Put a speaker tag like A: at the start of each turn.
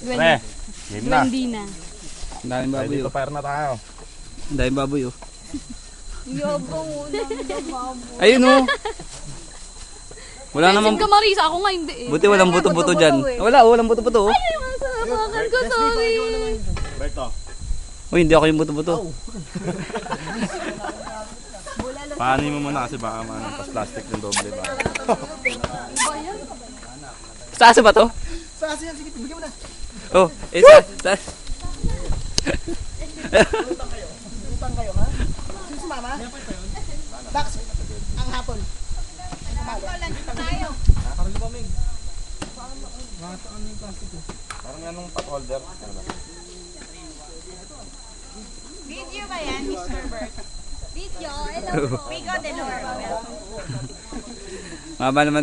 A: Pre, game na.
B: Duwendina.
C: Ang daming baboy
A: Ready to
C: oh.
A: fire na tayo.
C: Ang daming baboy oh.
B: Yabang unang baboy.
C: Ayun oh. Wala namang...
B: Ka Marisa, ako nga hindi eh.
C: Buti walang buto-buto dyan. Wala oh, walang buto-buto oh.
B: Ay, masamakan ko, sorry.
A: Berto.
C: Oh, hindi ako yung buto-buto.
A: Paano mo muna kasi baka manampas plastic ng doble ba?
C: Sa aso ba to?
D: Sa aso yan, sige, bigyan mo na.
C: Oh, sa...
D: Utang kayo, ha? Sino sumama? Dax, ang hapon.
A: Parang anong pot holder?
E: Video ba yan, Mr. Bert?
B: Video, hello po.
E: Bigo de Loro.
C: Maba naman.